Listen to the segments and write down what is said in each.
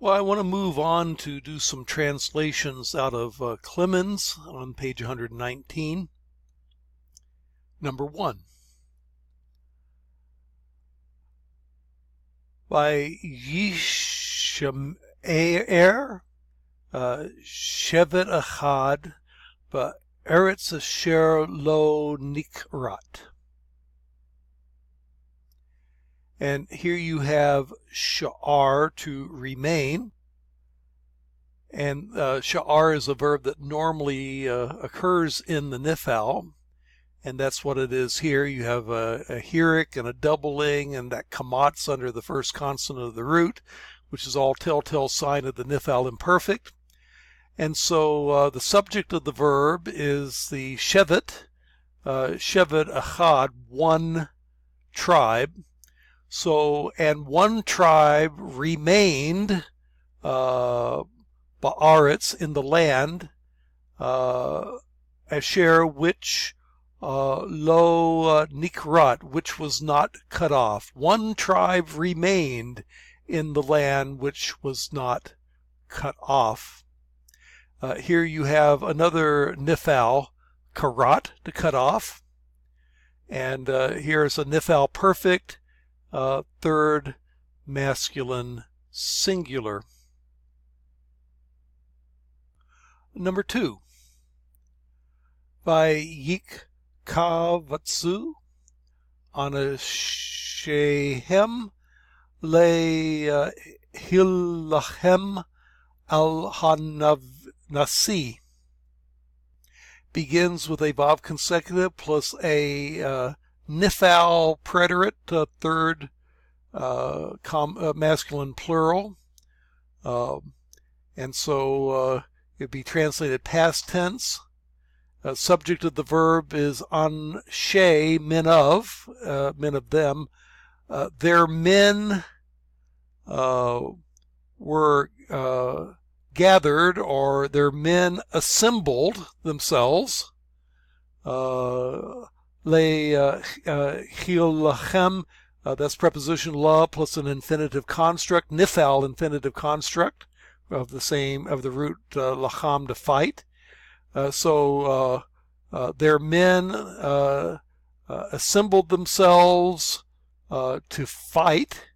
Well, I want to move on to do some translations out of Clemens on page 119. Number 1. By Yishem shevet achad ba'eretz asher lo nikrat. And here you have sha'ar, to remain. And sha'ar is a verb that normally occurs in the nifal. And that's what it is here. You have a hirik and a doubling, and that kamat's under the first consonant of the root, which is all telltale sign of the nifal imperfect. And so the subject of the verb is the shevet, shevet achad, one tribe. So, and one tribe remained ba'aretz, in the land, asher, which lo nikrat, which was not cut off. One tribe remained in the land which was not cut off. Here you have another nifal, karat, to cut off. And here's a nifal perfect, third masculine singular. Number 2. By yik kavatsu anashehem le hilachem al hanasi. Begins with a vav consecutive plus a nifal preterite, third masculine plural, and so it'd be translated past tense. Subject of the verb is anshe, men of them. Their men were gathered, or their men assembled themselves. Hilachem, that's preposition la plus an infinitive construct, nifal infinitive construct of the root lacham, to fight. So their men assembled themselves to fight,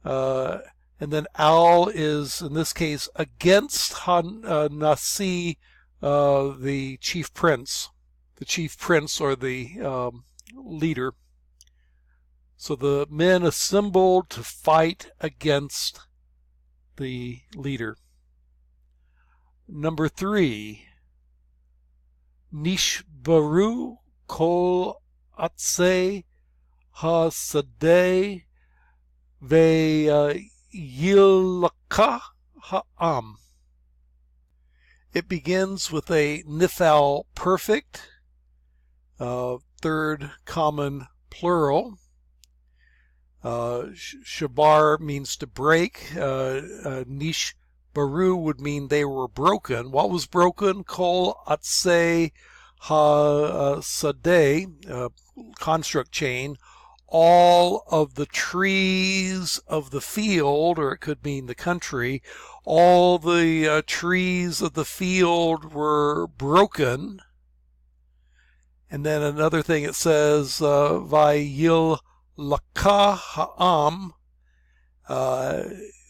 and then al is in this case against nasi, the chief prince or the leader. So the men assembled to fight against the leader. Number 3. Nishbaru kol atzei ha-sadeh ve'yilaka ha'am. It begins with a nifal perfect, third common plural. Shabar means to break. Nish baru would mean they were broken. What was broken? Kol atzei ha-sadeh, construct chain. All of the trees of the field, or it could mean the country, all the trees of the field were broken. And then another thing it says, vayil laka ha'am,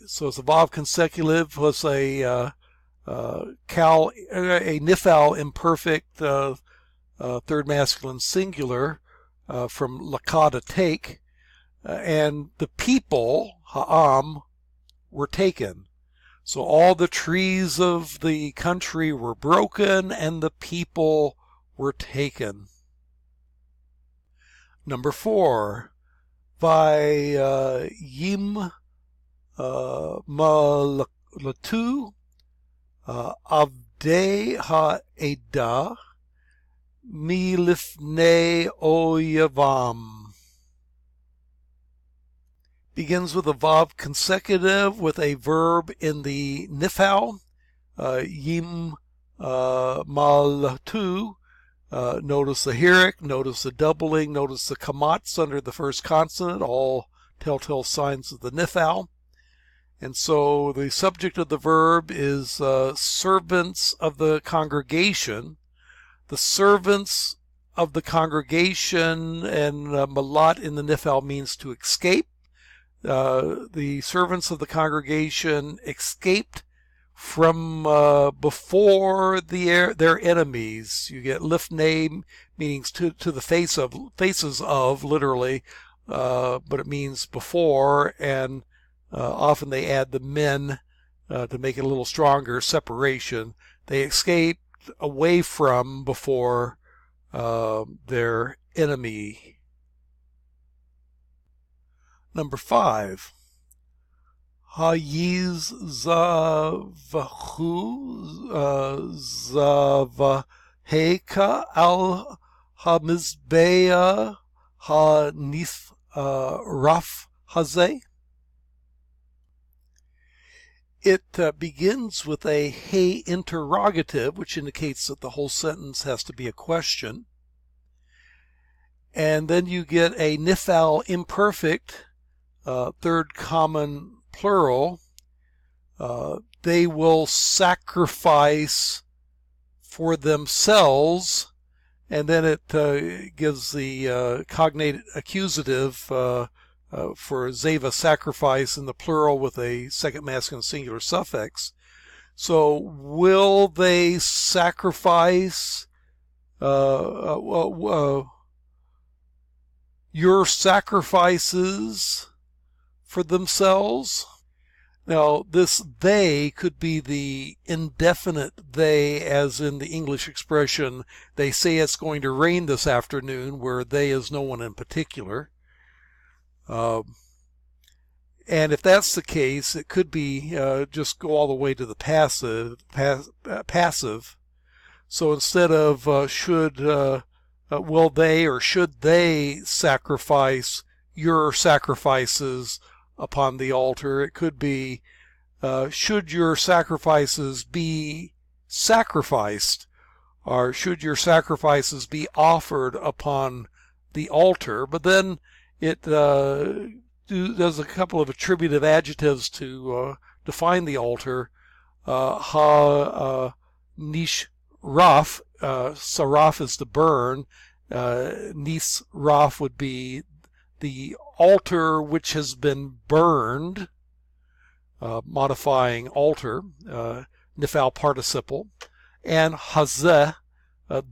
so it's a vav consecutive plus a nifal imperfect, third masculine singular, from laka, to take, and the people, ha'am, were taken. So all the trees of the country were broken and the people were taken. Number 4. Vayim malatu avdei ha'edah milifnei oyavam. Begins with a vav consecutive with a verb in the nifal, yim malatu. Notice the hirik, notice the doubling, notice the kamats under the first consonant, all telltale signs of the nifal. And so the subject of the verb is servants of the congregation. The servants of the congregation, and malat in the nifal means to escape. The servants of the congregation escaped from before their enemies. You get lifnei, meaning to the faces of, literally, but it means before, and often they add the men to make it a little stronger separation. They escaped away from before their enemy. Number 5. Hayizavahu zavaheka al hamizbeah hanifraf hazeh. It begins with a hey interrogative, which indicates that the whole sentence has to be a question. And then you get a nifal imperfect, third common plural. They will sacrifice for themselves, and then it gives the cognate accusative for zeva, sacrifice, in the plural with a second masculine singular suffix. So will they sacrifice your sacrifices for themselves? Now, this they could be the indefinite they, as in the English expression, they say it's going to rain this afternoon, where they is no one in particular. And if that's the case, it could be just go all the way to the passive. So instead of should, will they or should they sacrifice your sacrifices upon the altar, it could be should your sacrifices be sacrificed, or should your sacrifices be offered upon the altar. But then it does a couple of attributive adjectives to define the altar. Ha nishraf, saraf is to burn, nisraf would be the altar which has been burned, modifying altar, nifal participle, and hazeh,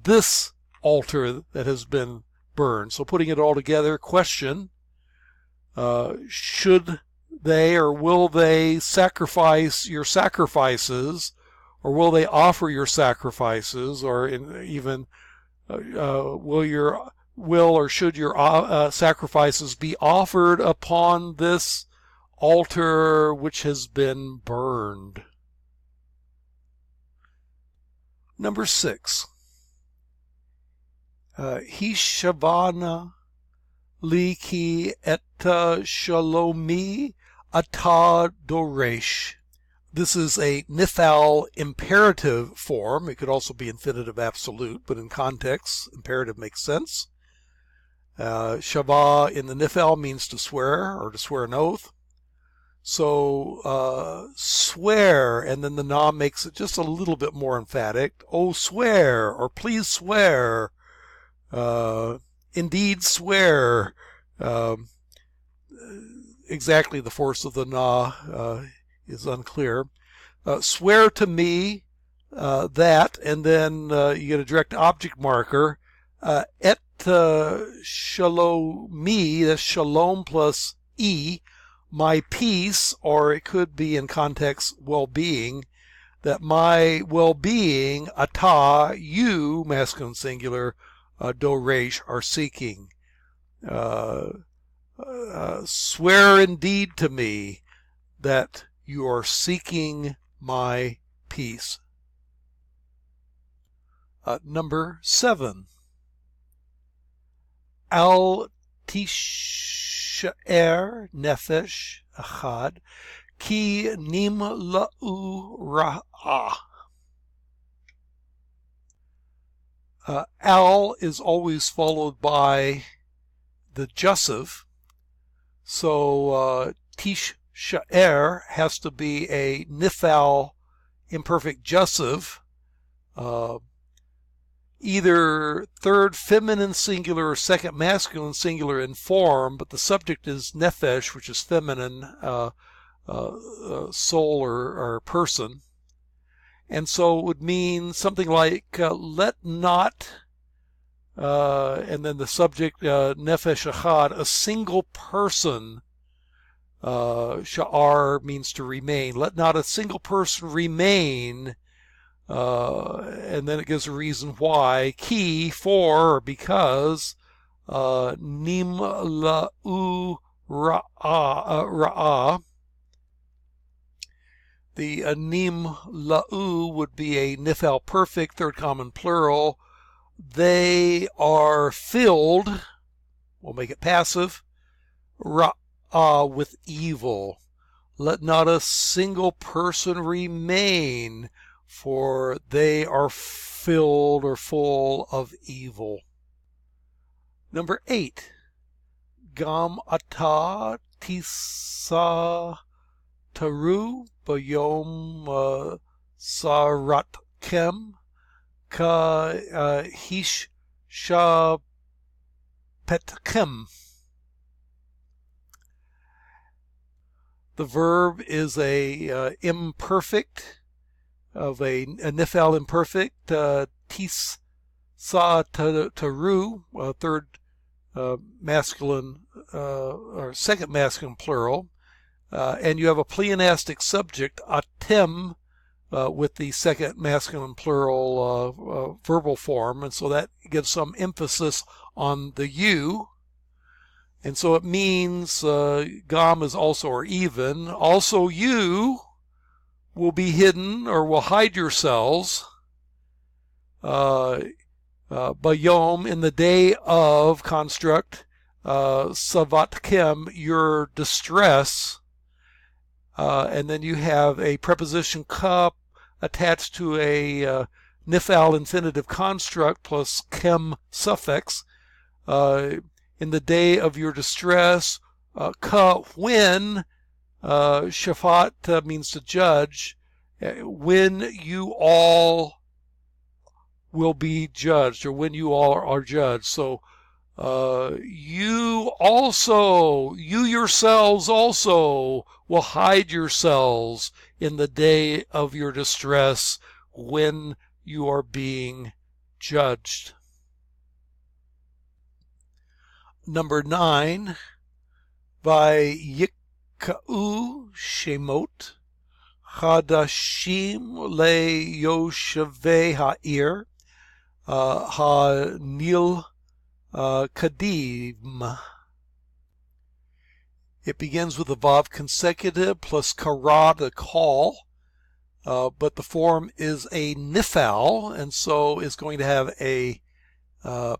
this altar that has been burned. So putting it all together, question, should they or will they sacrifice your sacrifices, or will they offer your sacrifices, or even will or should your sacrifices be offered upon this altar which has been burned? Number 6. Hishavana liki et shalomi ata doresh. This is a nifal imperative form. It could also be infinitive absolute, but in context, imperative makes sense. Shava in the nifal means to swear, or to swear an oath. So swear, and then the na makes it just a little bit more emphatic. Oh, swear, or please swear. Indeed swear. Exactly the force of the na is unclear. Swear to me that, and then you get a direct object marker. Et shalomi, that's shalom plus e, my peace, or it could be in context well-being, that my well-being, ata, you, masculine singular, doresh, are seeking. Swear indeed to me that you are seeking my peace. Number 7. Al tishaer nefesh achad ki nimla'u ra'ah. Al is always followed by the jussive. So tish sha'er has to be a nifal imperfect jussive, either third feminine singular or second masculine singular in form, but the subject is nefesh, which is feminine, soul or person. And so it would mean something like, let not, and then the subject, nefesh echad, a single person. Sha'ar means to remain. Let not a single person remain. And then it gives a reason why. Ki, for, or because, nim la'u ra'ah. The nim la'u would be a nifal perfect, third common plural. They are filled, we'll make it passive, ra'ah, with evil. Let not a single person remain, for they are filled or full of evil. Number 8. Gam ata tisa taru bayom saratkem ka hish shapetkem. The verb is a imperfect of a nifal imperfect, tis sa taru, third masculine or second masculine plural, and you have a pleonastic subject, atem, with the second masculine plural verbal form, and so that gives some emphasis on the you. And so it means gam is also or even. Also you will be hidden or will hide yourselves bayom, in the day of construct, savatkem, your distress, and then you have a preposition ka attached to a nifal infinitive construct plus kem suffix. In the day of your distress, ka, when, shafat means to judge, when you all will be judged, or when you all are judged. So you yourselves also will hide yourselves in the day of your distress when you are being judged. Number 9, vayika'u shemot chadashim leyoshavei ha'ir ha'nil kadim. It begins with a vav consecutive plus kara, to call, but the form is a nifal, and so is going to have a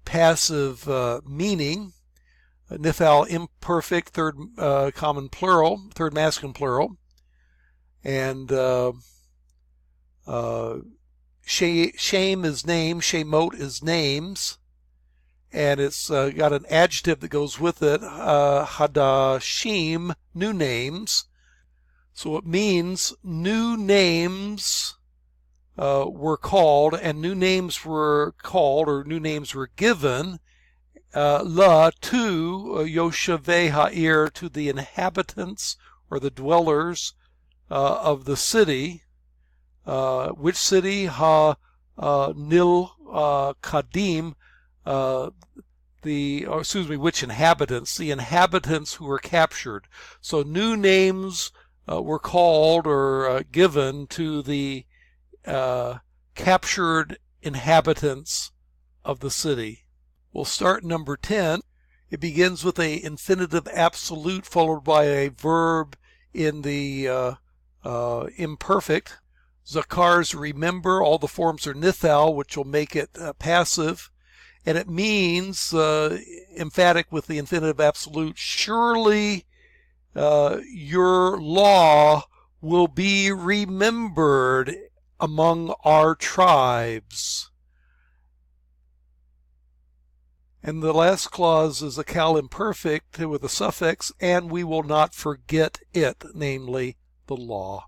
passive meaning. Nifal imperfect, third common plural, third masculine plural, and shame is name, shemot is names, and it's got an adjective that goes with it, hadashim, new names. So it means new names were called, and new names were called, or new names were given, la, to Yoshavei ha'ir, to the inhabitants or the dwellers of the city. Which city? Ha nil kadim, which inhabitants? The inhabitants who were captured. So new names were called or given to the captured inhabitants of the city. We'll start number 10. It begins with a infinitive absolute followed by a verb in the imperfect. Zakar's remember, all the forms are nithal, which will make it passive. And it means, emphatic with the infinitive absolute, surely your law will be remembered among our tribes. And the last clause is a cal imperfect with a suffix, and we will not forget it, namely the law.